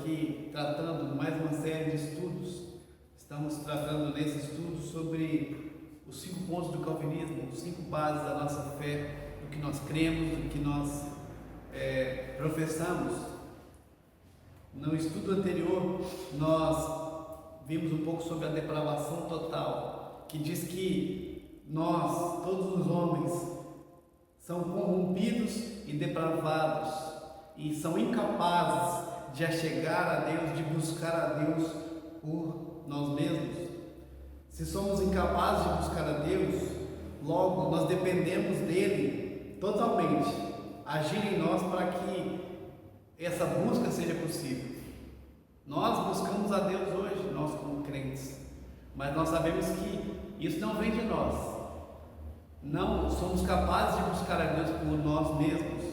aqui tratando mais uma série de estudos. Estamos tratando nesse estudo sobre os 5 pontos do calvinismo, os 5 bases da nossa fé, do que nós cremos, do que nós professamos. No estudo anterior, nós vimos um pouco sobre a depravação total, que diz que nós, todos os homens, são corrompidos e depravados e são incapazes de chegar a Deus, de buscar a Deus por nós mesmos. Se somos incapazes de buscar a Deus, logo nós dependemos dele totalmente, agir em nós para que essa busca seja possível. Nós buscamos a Deus hoje, nós como crentes, mas nós sabemos que isso não vem de nós. Não somos capazes de buscar a Deus por nós mesmos.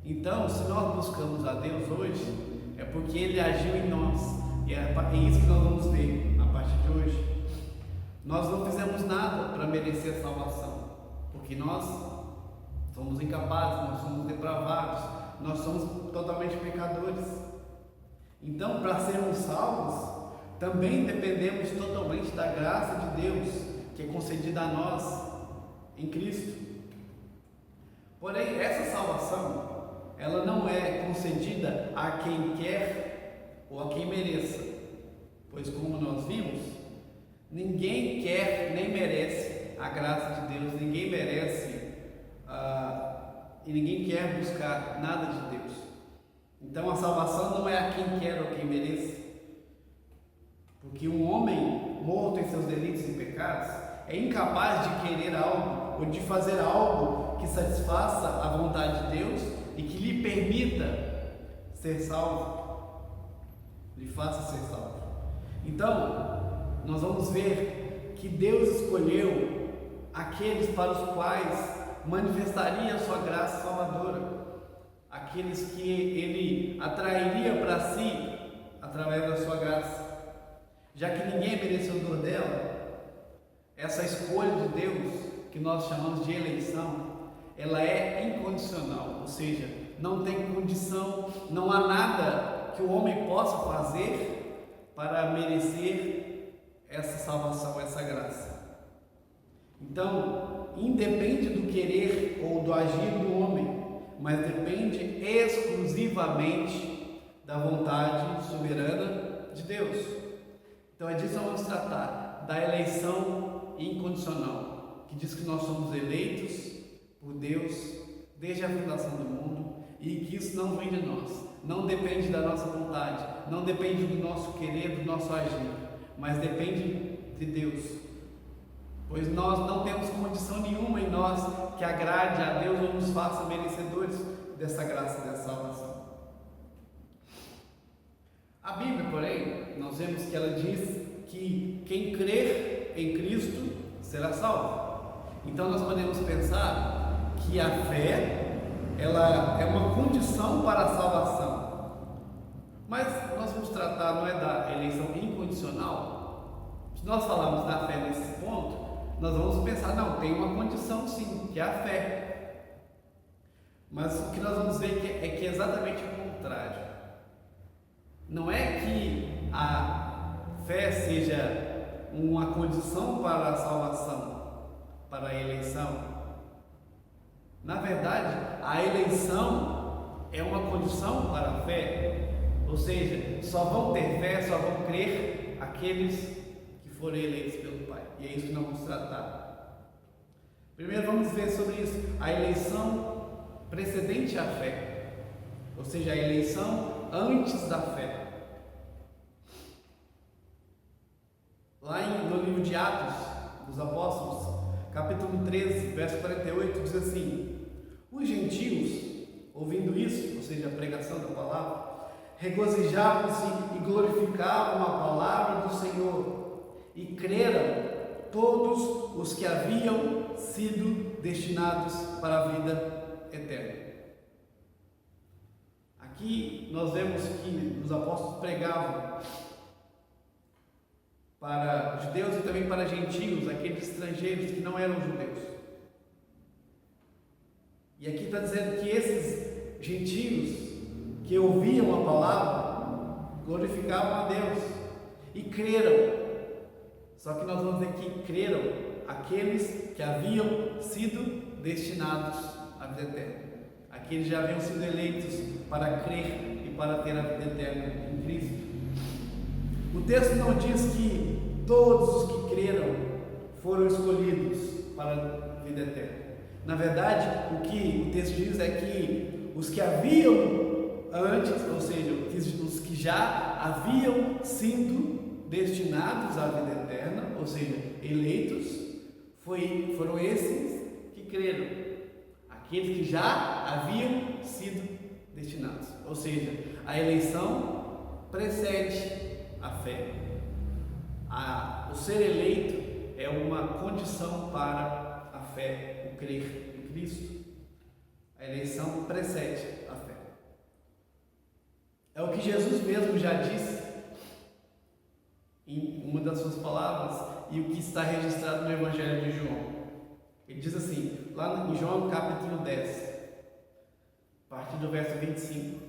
Então, se nós buscamos a Deus hoje, é porque Ele agiu em nós, e é isso que nós vamos ver a partir de hoje. Nós não fizemos nada para merecer a salvação, porque nós somos incapazes, nós somos depravados, nós somos totalmente pecadores. Então, para sermos salvos, também dependemos totalmente da graça de Deus, que é concedida a nós em Cristo. Porém, essa salvação, ela não é concedida a quem quer ou a quem mereça, pois, como nós vimos, ninguém quer nem merece a graça de Deus, ninguém merece e ninguém quer buscar nada de Deus. Então, a salvação não é a quem quer ou a quem merece, porque um homem morto em seus delitos e pecados é incapaz de querer algo ou de fazer algo que satisfaça a vontade de Deus e que lhe permita ser salvo, lhe faça ser salvo. Então, nós vamos ver que Deus escolheu aqueles para os quais manifestaria a sua graça salvadora, aqueles que Ele atrairia para si através da sua graça. Já que ninguém é merecedor dela, essa escolha de Deus, que nós chamamos de eleição, ela é incondicional, ou seja, não tem condição, não há nada que o homem possa fazer para merecer essa salvação, essa graça. Então, independe do querer ou do agir do homem, mas depende exclusivamente da vontade soberana de Deus. Então é disso que vamos tratar, da eleição incondicional, que diz que nós somos eleitos por Deus desde a fundação do mundo e que isso não vem de nós, não depende da nossa vontade, não depende do nosso querer, do nosso agir, mas depende de Deus, pois nós não temos condição nenhuma em nós que agrade a Deus ou nos faça merecedores dessa graça, dessa salvação. A Bíblia, porém, nós vemos que ela diz que quem crer em Cristo será salvo. Então nós podemos pensar que a fé, ela é uma condição para a salvação. Mas nós vamos tratar, não é da eleição incondicional. Se nós falarmos da fé nesse ponto, nós vamos pensar, não, tem uma condição sim, que é a fé. Mas o que nós vamos ver é que é exatamente o contrário. Não é que a fé seja uma condição para a salvação, para a eleição. Na verdade, a eleição é uma condição para a fé. Ou seja, só vão ter fé, só vão crer aqueles que forem eleitos pelo Pai. E é isso que nós vamos tratar. Primeiro vamos ver sobre isso, a eleição precedente à fé, ou seja, a eleição antes da fé. Lá no livro de Atos dos Apóstolos, capítulo 13, verso 48, diz assim: os gentios, ouvindo isso, ou seja, a pregação da palavra, regozijavam-se e glorificavam a palavra do Senhor, e creram todos os que haviam sido destinados para a vida eterna. Aqui nós vemos que os apóstolos pregavam para judeus e também para gentios, aqueles estrangeiros que não eram judeus. E aqui está dizendo que esses gentios que ouviam a palavra, glorificavam a Deus e creram. Só que nós vamos dizer que creram aqueles que haviam sido destinados à vida eterna. Aqueles que já haviam sido eleitos para crer e para ter a vida eterna em Cristo. O texto não diz que todos os que creram foram escolhidos para a vida eterna. Na verdade, o que o texto diz é que os que haviam antes, ou seja, os que já haviam sido destinados à vida eterna, ou seja, eleitos, foram esses que creram, aqueles que já haviam sido destinados. Ou seja, a eleição precede a fé. O ser eleito é uma condição para a fé, o crer em Cristo. A eleição precede a fé. É o que Jesus mesmo já disse em uma das suas palavras e o que está registrado no Evangelho de João. Ele diz assim, lá em João capítulo 10, a partir do verso 25: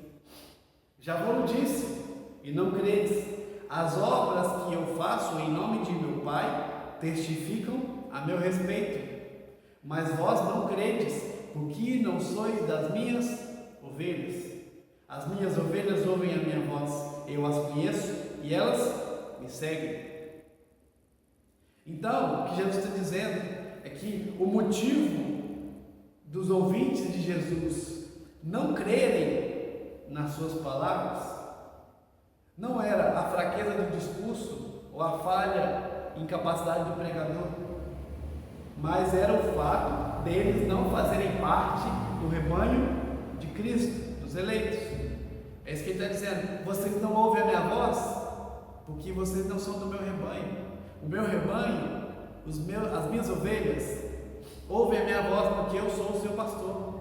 Já vos disse, e não credes, as obras que eu faço em nome de meu Pai testificam a meu respeito, mas vós não credes, porque não sois das minhas ovelhas. As minhas ovelhas ouvem a minha voz, eu as conheço e elas me seguem. Então, o que Jesus está dizendo é que o motivo dos ouvintes de Jesus não crerem nas suas palavras não era a fraqueza do discurso ou a falha, incapacidade do pregador, mas era o fato deles não fazerem parte do rebanho de Cristo, dos eleitos. É isso que ele está dizendo: vocês não ouvem a minha voz porque vocês não são do meu rebanho. O meu rebanho, as minhas ovelhas, ouvem a minha voz porque eu sou o seu pastor.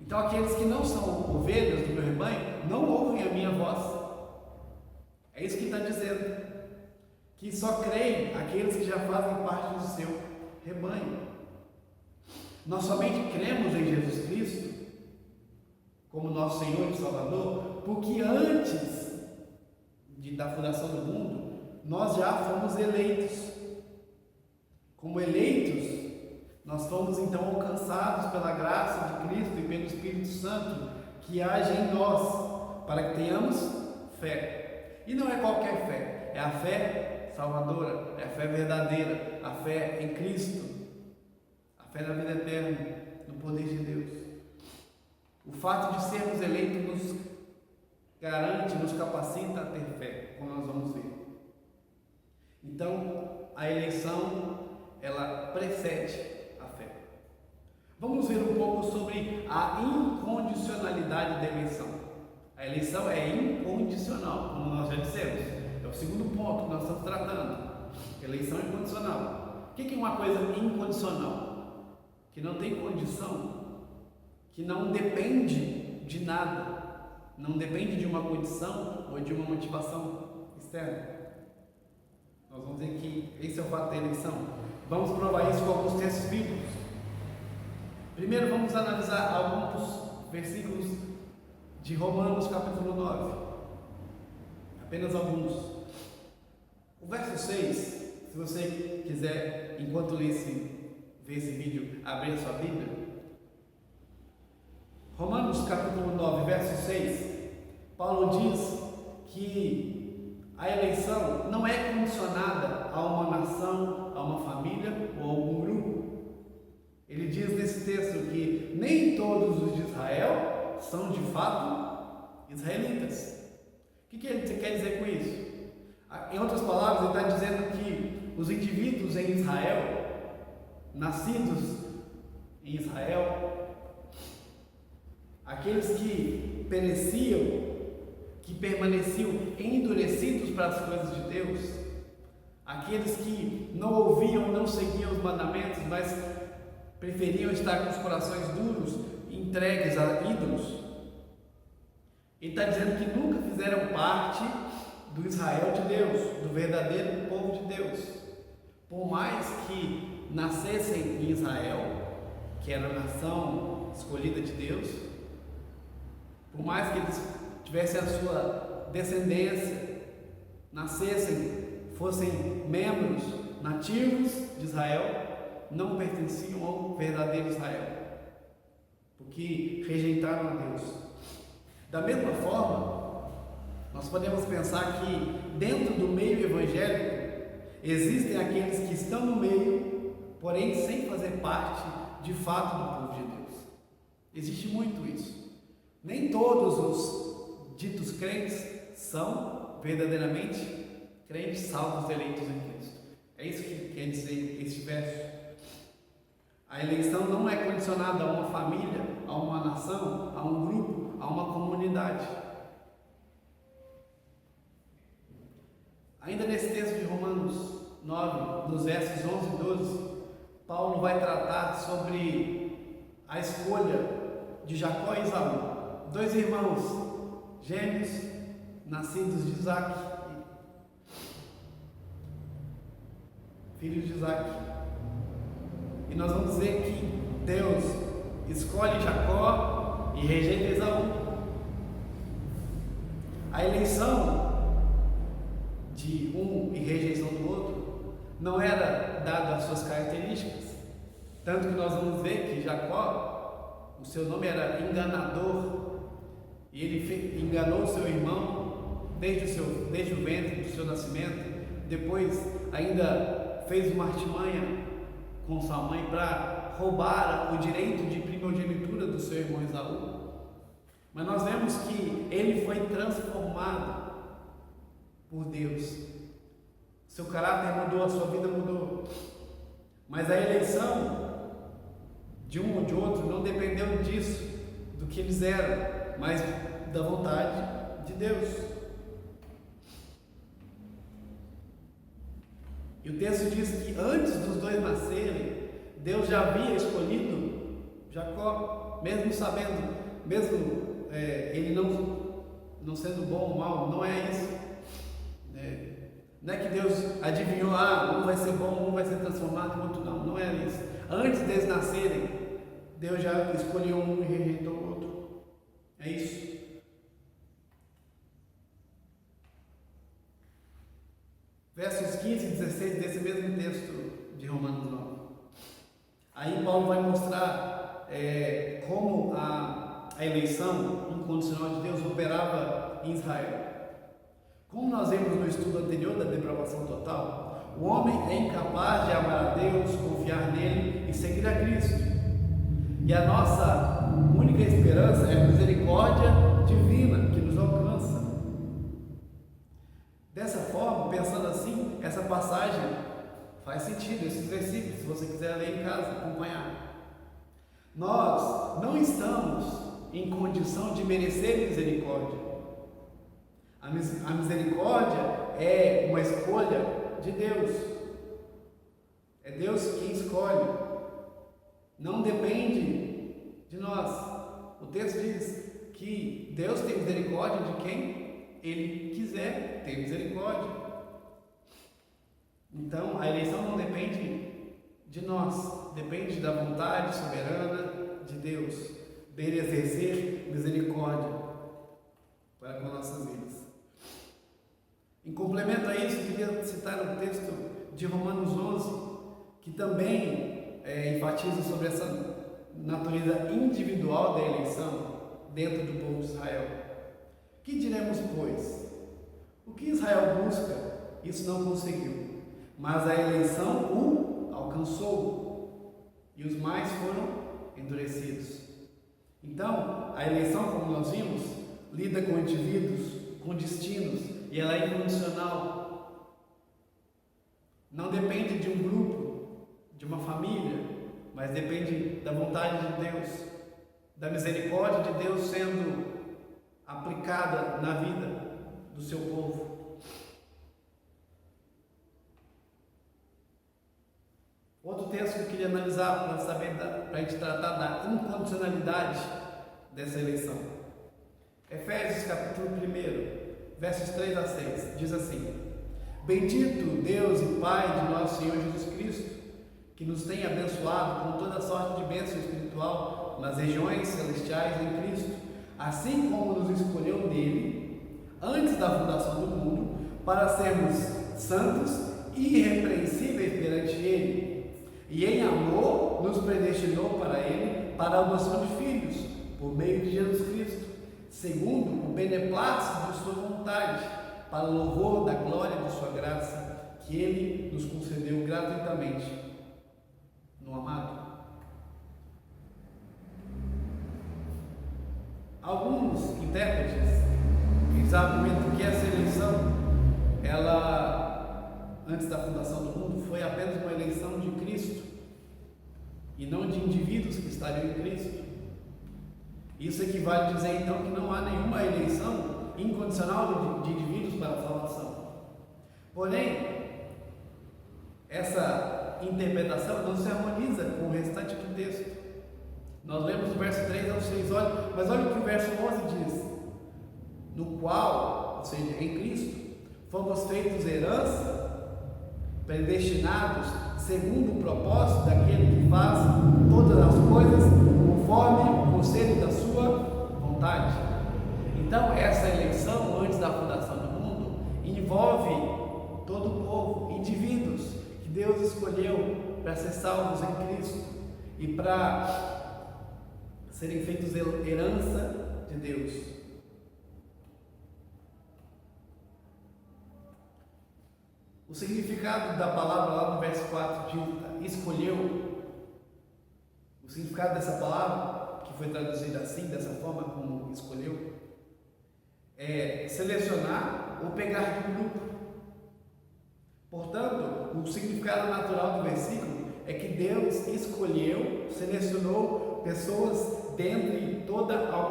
Então aqueles que não são ovelhas do meu rebanho não ouvem a minha voz. É isso que está dizendo, que só creem aqueles que já fazem parte do seu rebanho. Nós somente cremos em Jesus Cristo como nosso Senhor e Salvador porque antes da fundação do mundo nós já fomos eleitos. Como eleitos, nós fomos então alcançados pela graça de Cristo e pelo Espírito Santo que age em nós, para que tenhamos fé. E não é qualquer fé, é a fé salvadora, é a fé verdadeira, a fé em Cristo, a fé na vida eterna, no poder de Deus. O fato de sermos eleitos nos garante, nos capacita a ter fé, como nós vamos ver. Então, a eleição, ela precede a fé. Vamos ver um pouco sobre a incondicionalidade da eleição. A eleição é incondicional, como nós já dissemos. É o segundo ponto que nós estamos tratando. Eleição incondicional. O que é uma coisa incondicional? Que não tem condição, que não depende de nada, não depende de uma condição ou de uma motivação externa. Nós vamos ver que esse é o fato da eleição. Vamos provar isso com alguns textos bíblicos. Primeiro vamos analisar alguns versículos de Romanos capítulo 9. Apenas alguns. O verso 6, se você quiser, enquanto ver esse vídeo, abrir a sua Bíblia. Romanos capítulo 9, verso 6, Paulo diz que a eleição não é condicionada a uma nação, a uma família ou a algum grupo. Ele diz nesse texto que nem todos os de Israel são de fato israelitas. O que ele quer dizer com isso? Em outras palavras, ele está dizendo que os indivíduos em Israel, nascidos em Israel, aqueles que pereciam, que permaneciam endurecidos para as coisas de Deus, aqueles que não ouviam, não seguiam os mandamentos, mas preferiam estar com os corações duros, entregues a ídolos. Ele está dizendo que nunca fizeram parte do Israel de Deus, do verdadeiro povo de Deus. Por mais que nascessem em Israel, que era a nação escolhida de Deus, por mais que eles tivessem a sua descendência fossem membros nativos de Israel, não pertenciam ao verdadeiro Israel, porque rejeitaram a Deus. Da mesma forma, nós podemos pensar que dentro do meio evangélico existem aqueles que estão no meio, porém sem fazer parte de fato do povo de Deus. Existe muito isso. Nem todos os ditos crentes são verdadeiramente crentes salvos, eleitos em Cristo. É isso que quer dizer este verso. A eleição não é condicionada a uma família, a uma nação, a um grupo, a uma comunidade. Ainda nesse texto de Romanos 9, nos versos 11 e 12, Paulo vai tratar sobre a escolha de Jacó e Esaú, dois irmãos gêmeos, nascidos de Isaac, filhos de Isaac. E nós vamos ver que Deus escolhe Jacó e rejeita Esaú. A eleição de um e rejeição do outro não era dada às suas características, tanto que nós vamos ver que Jacó, o seu nome era enganador, e ele enganou seu irmão desde o ventre do seu nascimento. Depois ainda fez uma artimanha com sua mãe para roubar o direito de primogenitura do seu irmão Esaú. Mas nós vemos que ele foi transformado por Deus. Seu caráter mudou, a sua vida mudou. Mas a eleição de um ou de outro não dependeu disso, do que eles eram, mas da vontade de Deus. E o texto diz que antes dos dois nascerem, Deus já havia escolhido Jacó, mesmo sabendo, ele não sendo bom ou mal, não é isso. Não é que Deus adivinhou, um vai ser bom, um vai ser transformado, o outro não é isso. Antes deles nascerem, Deus já escolheu um e rejeitou o outro. É isso. Versos 15 e 16 desse mesmo texto de Romanos 9. Aí Paulo vai mostrar como a eleição incondicional de Deus operava em Israel. Como nós vimos no estudo anterior da depravação total, o homem é incapaz de amar a Deus, confiar nele e seguir a Cristo. E a nossa única esperança é a misericórdia divina que nos alcança. Dessa forma, pensando assim, essa passagem faz sentido, esses versículos, se você quiser ler em casa, acompanhar. Nós não estamos em condição de merecer misericórdia. A misericórdia é uma escolha de Deus. É Deus quem escolhe. Não depende de nós. O texto diz que Deus tem misericórdia de quem Ele quiser ter misericórdia. Então, a eleição não depende de nós, depende da vontade soberana de Deus, dele exercer misericórdia para com nossas vidas. Em complemento a isso, eu queria citar um texto de Romanos 11, que também enfatiza sobre essa natureza individual da eleição dentro do povo de Israel. Que diremos, pois? O que Israel busca, isso não conseguiu, mas a eleição o alcançou, e os mais foram endurecidos. Então, a eleição, como nós vimos, lida com indivíduos, com destinos, e ela é incondicional. Não depende de um grupo, de uma família, mas depende da vontade de Deus, da misericórdia de Deus sendo aplicada na vida do seu povo. Outro texto que eu queria analisar para saber, para a gente tratar da incondicionalidade dessa eleição. Efésios capítulo 1, versos 3 a 6, diz assim: Bendito Deus e Pai de nosso Senhor Jesus Cristo, que nos tem abençoado com toda sorte de bênção espiritual nas regiões celestiais em Cristo, assim como nos escolheu nele, antes da fundação do mundo, para sermos santos e irrepreensíveis perante Ele. E em amor nos predestinou para Ele, para a adoção de filhos, por meio de Jesus Cristo, segundo o beneplácito de Sua vontade, para o louvor da glória de Sua graça, que Ele nos concedeu gratuitamente no amado. Alguns intérpretes, eles argumentam que essa eleição, ela, antes da fundação do mundo, foi apenas uma eleição de Cristo, e não de indivíduos que estariam em Cristo. Isso equivale a dizer, então, que não há nenhuma eleição incondicional de indivíduos para a salvação. Porém, essa interpretação não se harmoniza com o restante do texto. Nós lemos o verso 3 ao 6, mas olha o que o verso 11 diz: no qual, ou seja, em Cristo, fomos feitos herança, predestinados segundo o propósito daquele que faz todas as coisas conforme o conselho da sua vontade. Então, essa eleição antes da fundação do mundo envolve todo o povo, indivíduos que Deus escolheu para ser salvos em Cristo e para serem feitos herança de Deus. O significado da palavra lá no verso 4 de escolheu, o significado dessa palavra, que foi traduzida assim, dessa forma como escolheu, é selecionar ou pegar de um grupo. Portanto, o significado natural do versículo é que Deus escolheu, selecionou pessoas dentre toda a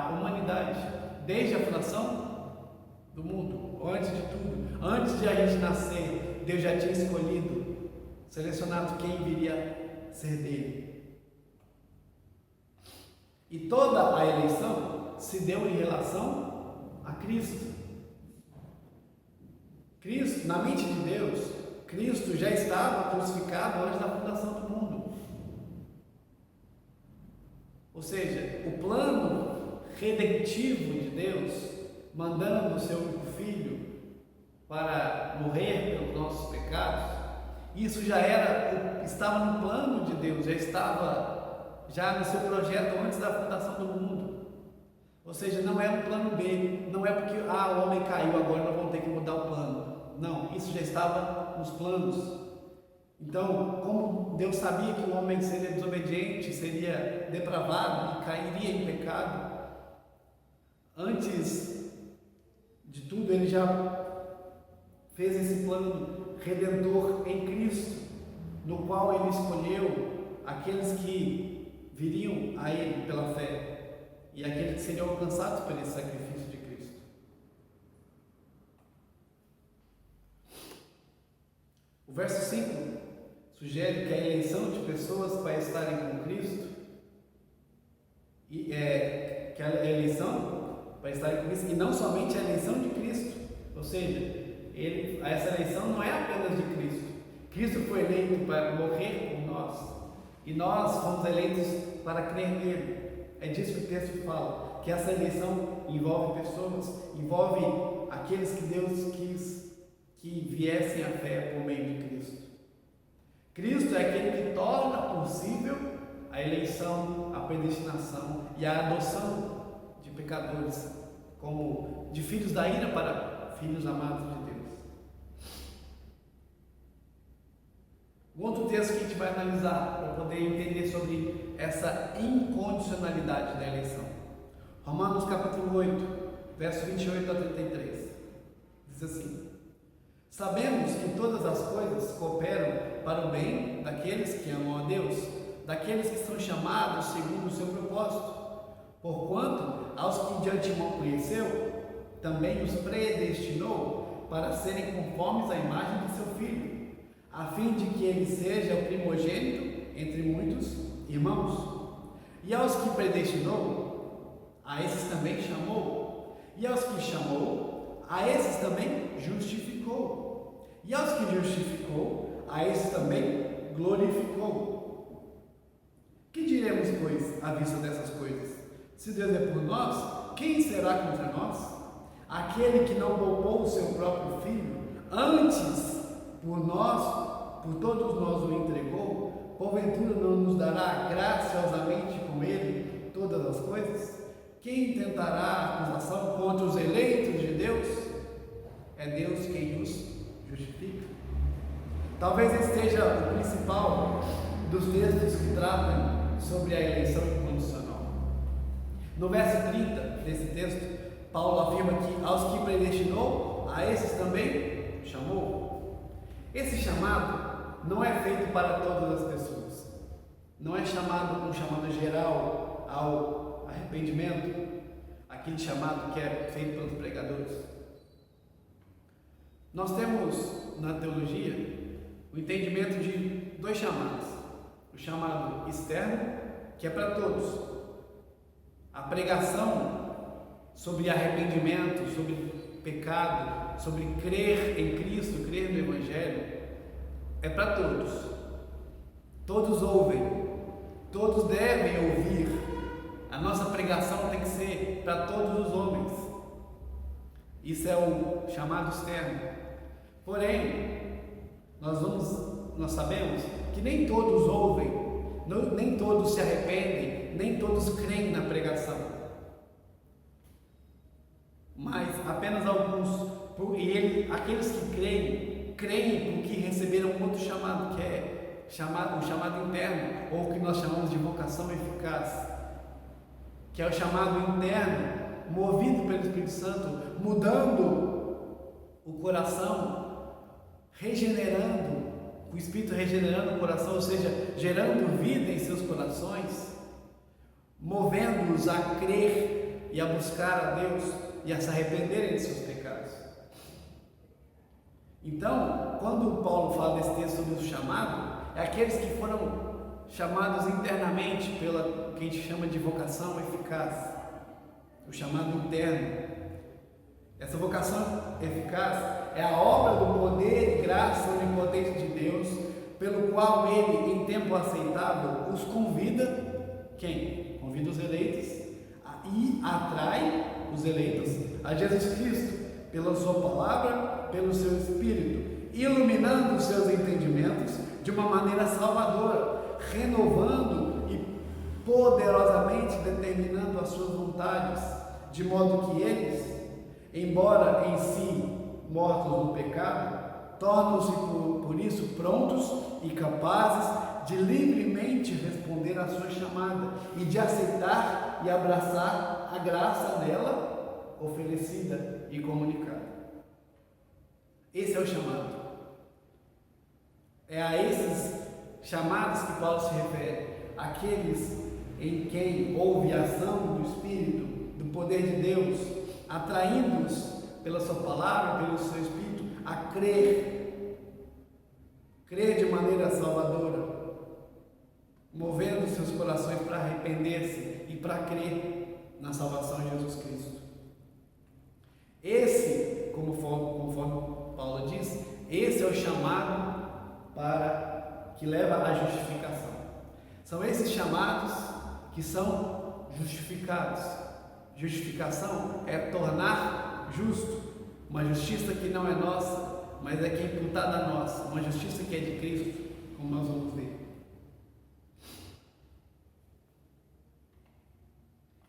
humanidade, desde a fundação do mundo, ou antes de tudo, antes de a gente nascer, Deus já tinha escolhido, selecionado quem viria ser dele. E toda a eleição se deu em relação a Cristo. Cristo, na mente de Deus, Cristo já estava crucificado antes da fundação do mundo. Ou seja, o plano redentivo de Deus, mandando o seu único filho para morrer pelos nossos pecados, isso estava no plano de Deus, já no seu projeto antes da fundação do mundo. Ou seja, não é um plano B, não é porque o homem caiu, agora nós vamos ter que mudar o plano. Não, isso já estava nos planos. Então, como Deus sabia que o homem seria desobediente, seria depravado e cairia em pecado, antes de tudo Ele já fez esse plano redentor em Cristo, no qual Ele escolheu aqueles que viriam a Ele pela fé e aqueles que seriam alcançados por esse sacrifício de Cristo. O verso 5 sugere que a eleição de pessoas para estarem com Cristo, que a eleição para estarem com Cristo, e não somente a eleição de Cristo, ou seja, essa eleição não é apenas de Cristo. Cristo foi eleito para morrer por nós, e nós fomos eleitos para crer nele. É disso que o texto fala, que essa eleição envolve pessoas, envolve aqueles que Deus quis que viessem à fé por meio de Cristo. Cristo é aquele que torna possível a eleição, a predestinação e a adoção de pecadores, como de filhos da ira para filhos amados de Deus. Um outro texto que a gente vai analisar para poder entender sobre essa incondicionalidade da eleição. Romanos capítulo 8, verso 28 a 33. Diz assim: sabemos que todas as coisas cooperam para o bem daqueles que amam a Deus, daqueles que são chamados segundo o seu propósito. Porquanto, aos que de antemão conheceu, também os predestinou para serem conformes à imagem de seu Filho, a fim de que ele seja o primogênito entre muitos irmãos. E aos que predestinou, a esses também chamou. E aos que chamou, a esses também justificou. E aos que justificou, a esses também glorificou. Que diremos, pois, à vista dessas coisas? Se Deus é por nós, quem será contra nós? aquele que não poupou o seu próprio filho, antes por nós, por todos nós o entregou, porventura não nos dará graciosamente com ele todas as coisas? Quem tentará acusação contra os eleitos de Deus? É Deus quem os justifica. Talvez esse seja o principal dos textos que tratam sobre a eleição incondicional. No verso 30 desse texto, Paulo afirma que aos que predestinou, a esses também chamou. Esse chamado não é feito para todas as pessoas. Não é um chamado geral ao arrependimento, aquele chamado que é feito pelos pregadores. Nós temos na teologia o entendimento de dois chamados. O chamado externo, que é para todos. A pregação sobre arrependimento, sobre pecado, sobre crer em Cristo, crer no Evangelho, é para todos. Todos ouvem, todos devem ouvir. A nossa pregação tem que ser para todos os homens. Isso é o chamado externo. Porém, nós sabemos que nem todos ouvem, nem todos se arrependem, nem todos creem na pregação. Mas apenas alguns, aqueles que creem porque receberam outro chamado, que é o chamado interno, ou o que nós chamamos de vocação eficaz, que é o chamado interno, movido pelo Espírito Santo, mudando o coração, regenerando, o Espírito regenerando o coração, ou seja, gerando vida em seus corações, movendo-os a crer e a buscar a Deus e a se arrependerem de seus pecados. Então, quando Paulo fala nesse texto sobre o chamado, é aqueles que foram chamados internamente pela que a gente chama de vocação eficaz, o chamado interno. Essa vocação eficaz é a obra do poder e graça onipotente de Deus, pelo qual Ele, em tempo aceitável, os convida, quem? Convida os eleitos e atrai os eleitos a Jesus Cristo, pela sua palavra, pelo seu Espírito, iluminando os seus entendimentos de uma maneira salvadora, renovando e poderosamente determinando as suas vontades, de modo que eles, embora em si mortos no pecado, tornam-se por isso prontos e capazes de livremente responder à sua chamada e de aceitar e abraçar a graça dela oferecida e comunicada. Esse é o chamado. É a esses chamados que Paulo se refere, aqueles em quem houve a ação do Espírito, do poder de Deus, atraindo-os pela sua palavra, pelo seu Espírito, a crer de maneira salvadora, movendo seus corações para arrepender-se e para crer na salvação de Jesus Cristo. Esse, conforme Paulo diz, esse é o chamado que leva à justificação. São esses chamados que são justificados. Justificação é tornar justo, uma justiça que não é nossa, mas é que é imputada a nós, uma justiça que é de Cristo, como nós vamos ver.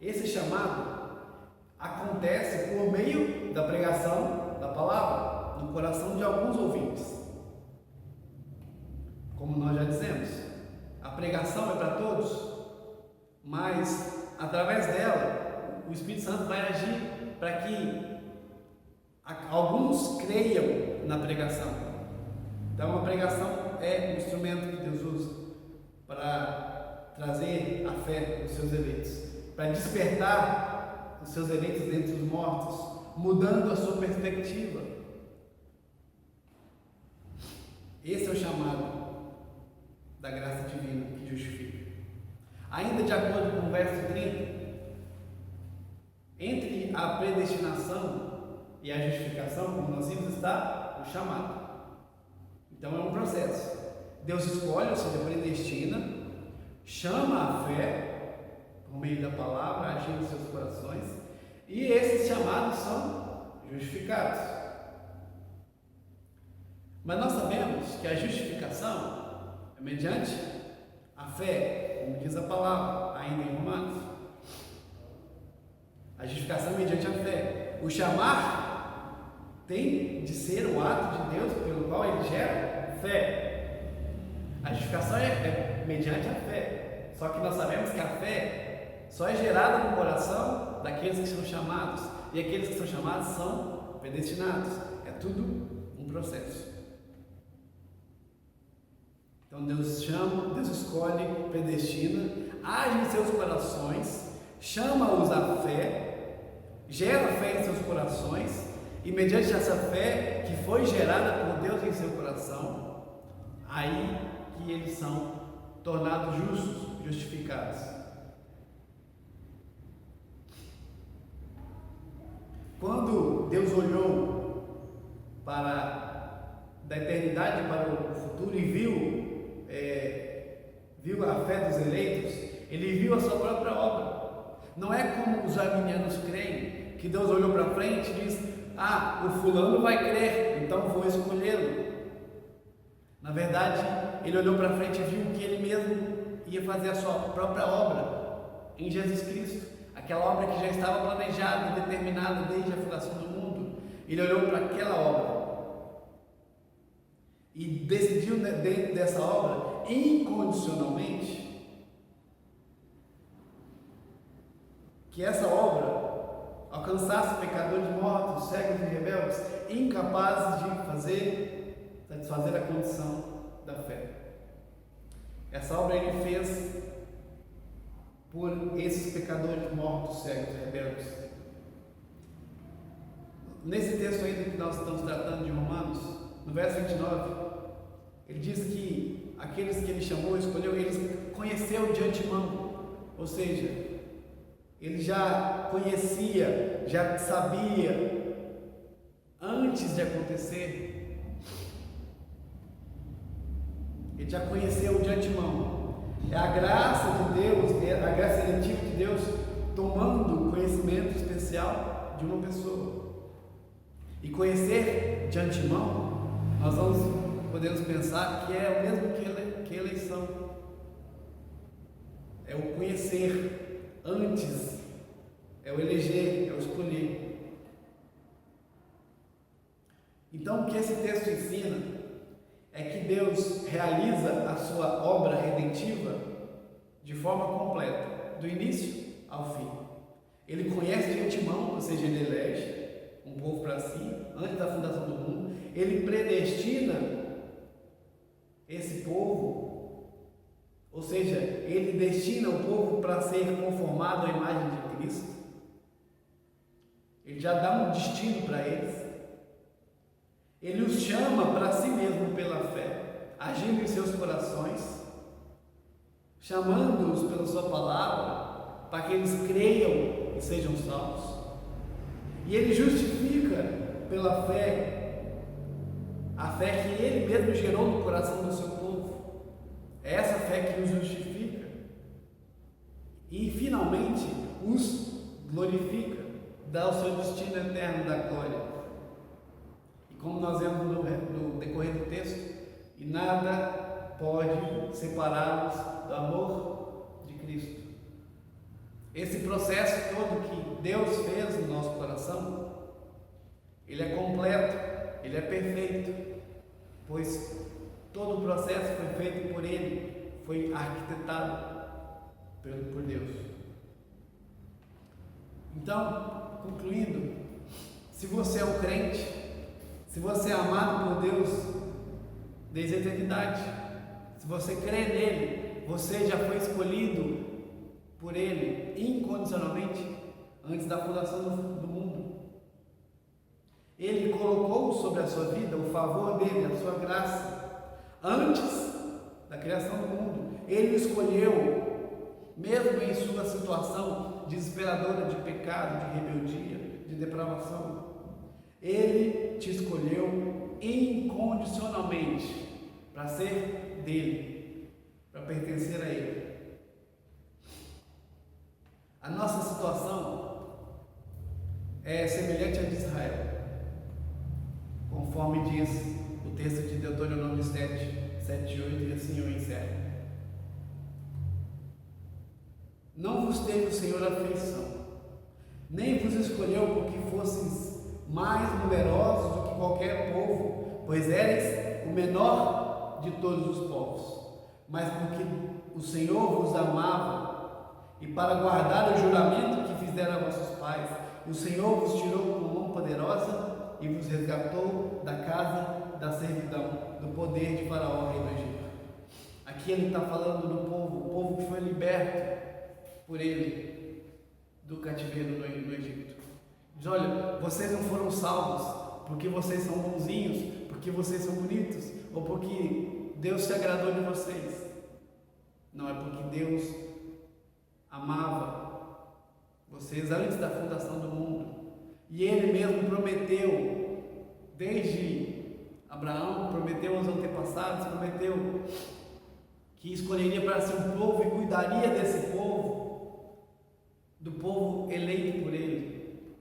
Esse chamado acontece por meio da pregação da palavra no coração de alguns ouvintes. Como nós já dissemos, a pregação é para todos, mas através dela o Espírito Santo vai agir para que alguns creiam na pregação. Então a pregação é um instrumento que Deus usa para trazer a fé dos seus eleitos, para despertar os seus eleitos dentre os mortos, mudando a sua perspectiva. Esse é o chamado da graça divina que justifica. Ainda de acordo com o verso 30, entre a predestinação e a justificação, como nós vimos, está o chamado. Então é um processo. Deus escolhe, ou seja, predestina, chama a fé por meio da palavra, agindo nos seus corações, e esses chamados são justificados. Mas nós sabemos que a justificação é mediante a fé, como diz a palavra, ainda em Romanos. A justificação é mediante a fé. O chamar tem de ser o ato de Deus pelo qual ele gera fé. A justificação é mediante a fé. Só que nós sabemos que a fé só é gerada no coração daqueles que são chamados. E aqueles que são chamados são predestinados. É tudo um processo. Então Deus chama, Deus escolhe, predestina, age em seus corações, chama-os à fé, gera fé em seus corações, e mediante essa fé que foi gerada por Deus em seu coração, aí que eles são tornados justos, justificados. Quando Deus olhou da eternidade para o futuro e viu a fé dos eleitos, ele viu a sua própria obra. Não é como os arminianos creem, que Deus olhou para frente e diz: o fulano vai crer, então vou escolhê-lo. Na verdade, ele olhou para frente e viu que ele mesmo ia fazer a sua própria obra em Jesus Cristo, aquela obra que já estava planejada, determinada desde a fundação do mundo. Ele olhou para aquela obra e decidiu, dentro dessa obra, incondicionalmente, que essa obra alcançasse pecadores mortos, cegos e rebeldes, incapazes de satisfazer a condição da fé. Essa obra ele fez por esses pecadores mortos, cegos e rebeldes. Nesse texto ainda que nós estamos tratando de Romanos, no verso 29, ele diz que aqueles que ele chamou, escolheu, eles conheceu de antemão, ou seja, ele já conhecia, já sabia antes de acontecer, ele já conheceu de antemão. É a graça de Deus, é a graça seletiva de Deus tomando conhecimento especial de uma pessoa. E conhecer de antemão, nós podemos pensar que é o mesmo que eleição. É o conhecer antes, é o eleger, é o escolher. Então, o que esse texto ensina é que Deus realiza a sua obra redentiva de forma completa, do início ao fim. Ele conhece de antemão, ou seja, ele elege um povo para si, antes da fundação do mundo. Ele predestina esse povo, ou seja, ele destina o povo para ser conformado à imagem de Cristo. Ele já dá um destino para eles. Ele os chama para si mesmo pela fé, agindo em seus corações, chamando-os pela sua palavra, para que eles creiam e sejam salvos. E ele justifica pela fé, a fé que ele mesmo gerou no coração do seu povo. É essa fé que os justifica e finalmente os glorifica, dá o seu destino eterno da glória. Como nós vemos no decorrer do texto, e nada pode separá-los do amor de Cristo. Esse processo todo que Deus fez no nosso coração, ele é completo, ele é perfeito, pois todo o processo foi feito por Ele, foi arquitetado por Deus. Então, concluindo, se você é um crente, se você é amado por Deus desde a eternidade, se você crê nele, você já foi escolhido por Ele incondicionalmente antes da fundação do mundo. Ele colocou sobre a sua vida o favor dele, a sua graça, antes da criação do mundo. Ele escolheu, mesmo em sua situação desesperadora de pecado, de rebeldia, de depravação. Ele te escolheu incondicionalmente para ser dele, para pertencer a Ele. A nossa situação é semelhante à de Israel. conforme diz o texto de Deuteronômio 7, 7 e 8, e assim eu encerro. Não vos teve o Senhor afeição, nem vos escolheu porque fosseis mais numerosos do que qualquer povo, pois éreis o menor de todos os povos, mas porque o Senhor vos amava, e para guardar o juramento que fizeram a vossos pais, o Senhor vos tirou com mão poderosa e vos resgatou da casa da servidão, do poder de Faraó, rei do Egito. Aqui ele está falando do povo, o povo que foi liberto por ele do cativeiro no Egito. Diz: olha, vocês não foram salvos porque vocês são bonzinhos, porque vocês são bonitos, ou porque Deus se agradou de vocês. Não, é porque Deus amava vocês antes da fundação do mundo, e Ele mesmo prometeu, desde Abraão, prometeu aos antepassados, prometeu que escolheria para si um povo e cuidaria desse povo, do povo eleito por Ele,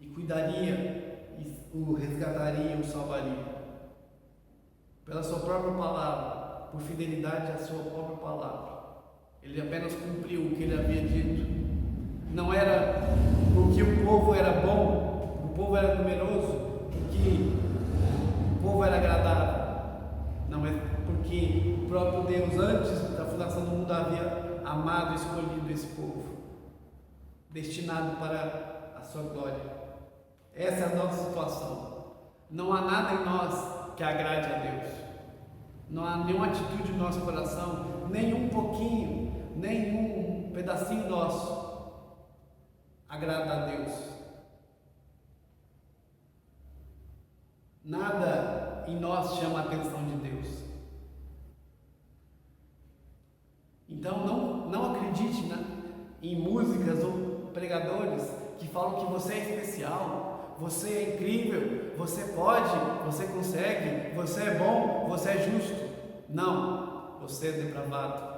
e cuidaria, e o resgataria, o salvaria, pela sua própria palavra, por fidelidade à sua própria palavra. Ele apenas cumpriu o que ele havia dito. Não era porque o povo era bom, o povo era numeroso, porque o povo era agradável. Não, é porque o próprio Deus, antes da fundação do mundo, havia amado e escolhido esse povo, destinado para a sua glória. Essa é a nossa situação. Não há nada em nós que agrade a Deus. Não há nenhuma atitude no nosso coração, nem um pouquinho, nenhum pedacinho nosso agrada a Deus. Nada em nós chama a atenção de Deus. Então não acredite em músicas ou pregadores que falam que você é especial, você é incrível, você pode, você consegue, você é bom, você é justo. Não, você é depravado.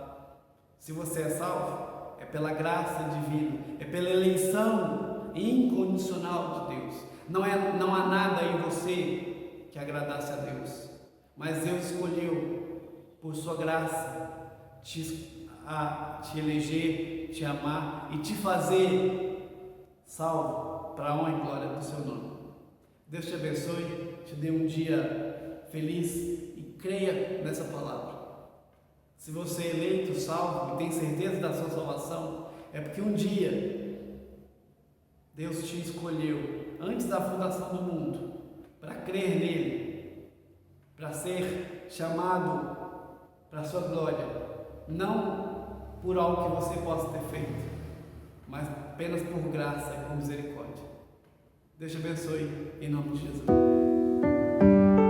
Se você é salvo, é pela graça divina, é pela eleição incondicional de Deus. Não há nada em você que agradasse a Deus, mas Deus escolheu, por sua graça, te eleger, te amar e te fazer salvo para a honra e glória do seu nome. Deus te abençoe, te dê um dia feliz e creia nessa palavra. Se você é eleito, salvo e tem certeza da sua salvação, é porque um dia Deus te escolheu antes da fundação do mundo para crer nele, para ser chamado para a sua glória, não por algo que você possa ter feito, mas apenas por graça e por misericórdia. Deus te abençoe em nome de Jesus.